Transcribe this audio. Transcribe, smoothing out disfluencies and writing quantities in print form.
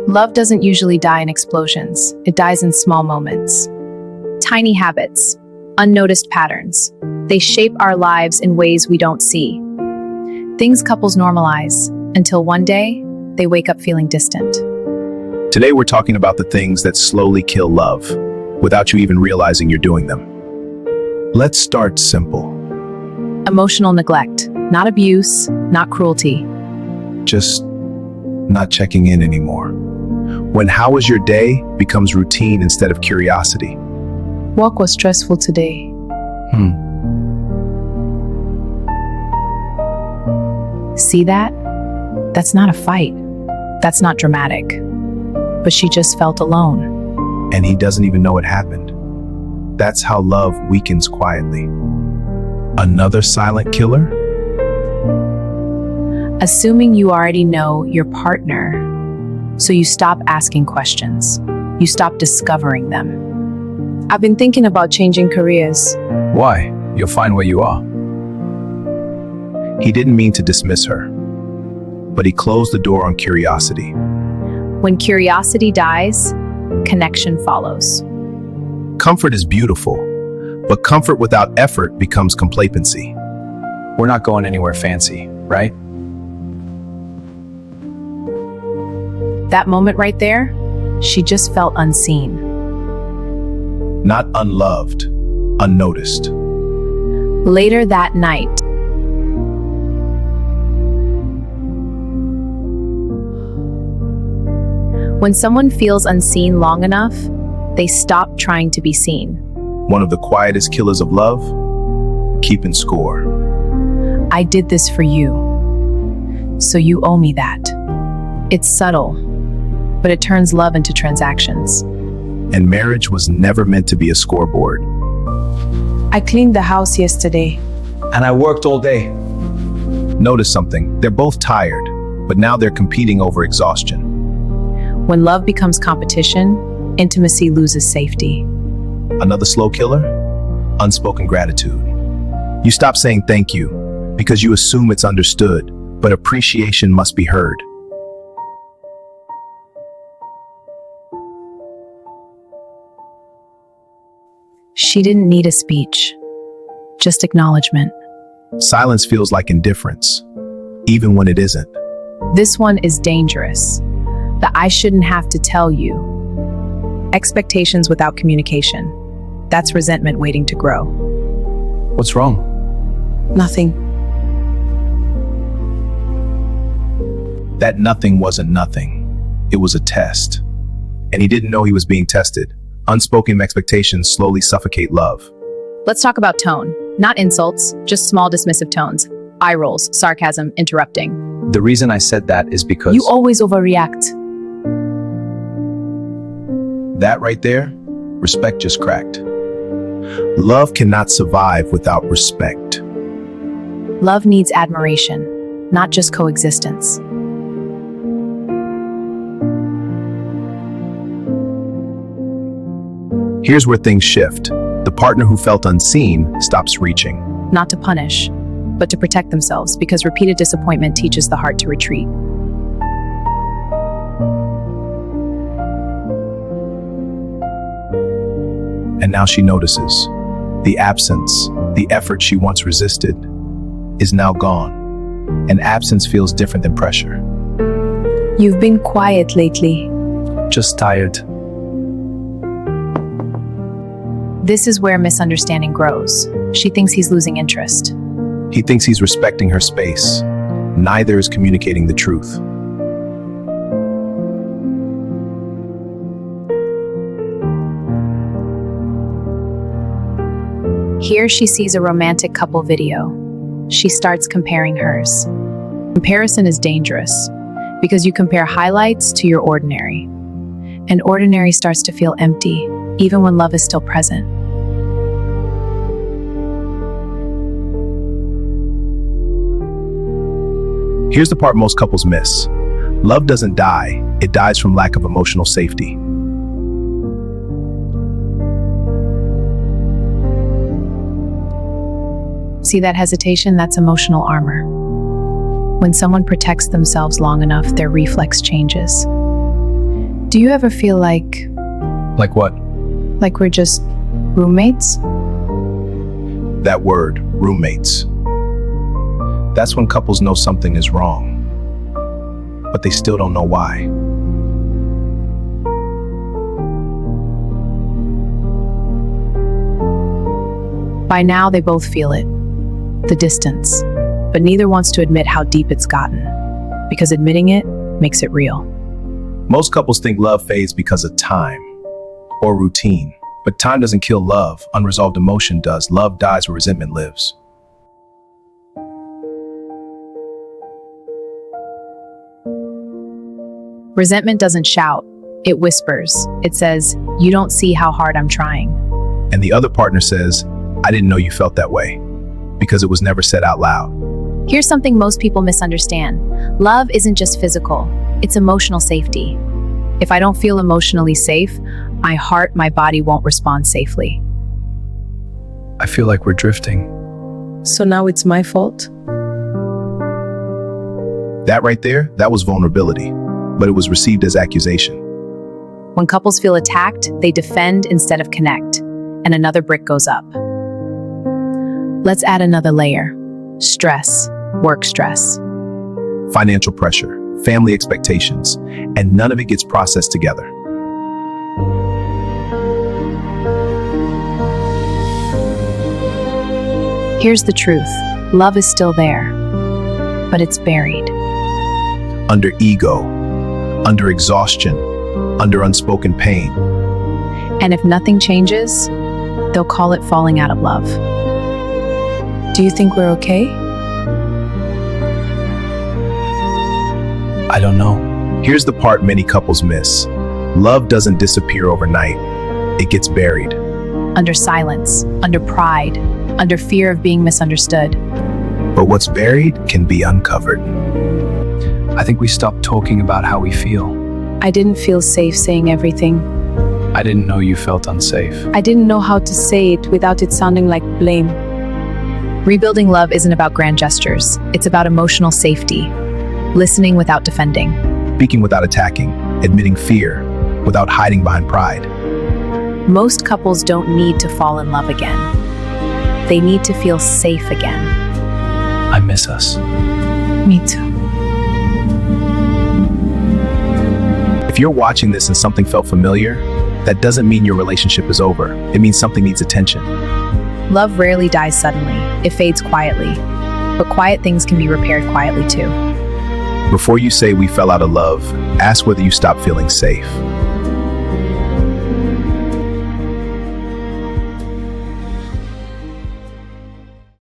Love doesn't usually die in explosions. It dies in small moments. Tiny habits, unnoticed patterns. They shape our lives in ways we don't see. Things couples normalize until one day they wake up feeling distant. Today we're talking about the things that slowly kill love, without you even realizing you're doing them. Let's start simple. Emotional neglect, not abuse, not cruelty. Just not checking in anymore. When "how was your day" becomes routine instead of curiosity. Work was stressful today. See that? That's not a fight. That's not dramatic. But she just felt alone. And he doesn't even know it happened. That's how love weakens quietly. Another silent killer? Assuming you already know your partner, so you stop asking questions. You stop discovering them. I've been thinking about changing careers. Why? You'll find where you are. He didn't mean to dismiss her, but he closed the door on curiosity. When curiosity dies, connection follows. Comfort is beautiful, but comfort without effort becomes complacency. We're not going anywhere fancy, right? That moment right there, she just felt unseen. Not unloved, unnoticed. Later that night, when someone feels unseen long enough, they stop trying to be seen. One of the quietest killers of love, keeping score. I did this for you, so you owe me that. It's subtle, but it turns love into transactions. And marriage was never meant to be a scoreboard. I cleaned the house yesterday. And I worked all day. Notice something, they're both tired, but now they're competing over exhaustion. When love becomes competition, intimacy loses safety. Another slow killer? Unspoken gratitude. You stop saying thank you because you assume it's understood, but appreciation must be heard. She didn't need a speech, just acknowledgement. Silence feels like indifference, even when it isn't. This one is dangerous. The "I shouldn't have to tell you." Expectations without communication. That's resentment waiting to grow. What's wrong? Nothing. That nothing wasn't nothing. It was a test. And he didn't know he was being tested. Unspoken expectations slowly suffocate love. Let's talk about tone. Not insults, just small dismissive tones. Eye rolls, sarcasm, interrupting. The reason I said that is because You always overreact. That right there, respect just cracked. Love cannot survive without respect. Love needs admiration, not just coexistence. Here's where things shift. The partner who felt unseen stops reaching. Not to punish, but to protect themselves, because repeated disappointment teaches the heart to retreat. And now she notices. The absence, the effort she once resisted, is now gone. And absence feels different than pressure. You've been quiet lately. just tired. This is where misunderstanding grows. She thinks he's losing interest. He thinks he's respecting her space. Neither is communicating the truth. Here she sees a romantic couple video. She starts comparing hers. Comparison is dangerous because you compare highlights to your ordinary. And ordinary starts to feel empty, even when love is still present. Here's the part most couples miss. Love doesn't die, it dies from lack of emotional safety. See that hesitation? That's emotional armor. When someone protects themselves long enough, their reflex changes. Do you ever feel like Like what? we're just roommates? That word, roommates. That's when couples know something is wrong, but they still don't know why. By now, they both feel it, the distance, but neither wants to admit how deep it's gotten, because admitting it makes it real. Most couples think love fades because of time or routine, but time doesn't kill love. Unresolved emotion does. Love dies where resentment lives. Resentment doesn't shout, it whispers. It says, "You don't see how hard I'm trying." And the other partner says, I didn't know you felt that way, because it was never said out loud. Here's something most people misunderstand. Love isn't just physical, it's emotional safety. If I don't feel emotionally safe, my heart, my body won't respond safely. I feel like we're drifting. So now it's my fault? That right there, that was vulnerability, but it was received as accusation. When couples feel attacked, they defend instead of connect, and another brick goes up. Let's add another layer. Stress, work stress. Financial pressure, family expectations, and none of it gets processed together. Here's the truth. Love is still there, but it's buried. Under ego, under exhaustion, under unspoken pain. And if nothing changes, they'll call it falling out of love. Do you think we're okay? I don't know. Here's the part many couples miss. Love doesn't disappear overnight. It gets buried. Under silence, under pride, under fear of being misunderstood. But what's buried can be uncovered. I think we stopped talking about how we feel. I didn't feel safe saying everything. I didn't know you felt unsafe. I didn't know how to say it without it sounding like blame. Rebuilding love isn't about grand gestures. It's about emotional safety, listening without defending. Speaking without attacking, admitting fear without hiding behind pride. Most couples don't need to fall in love again. They need to feel safe again. I miss us. Me too. If you're watching this and something felt familiar, that doesn't mean your relationship is over. It means something needs attention. Love rarely dies suddenly. It fades quietly. But quiet things can be repaired quietly too. Before you say we fell out of love, ask whether you stopped feeling safe.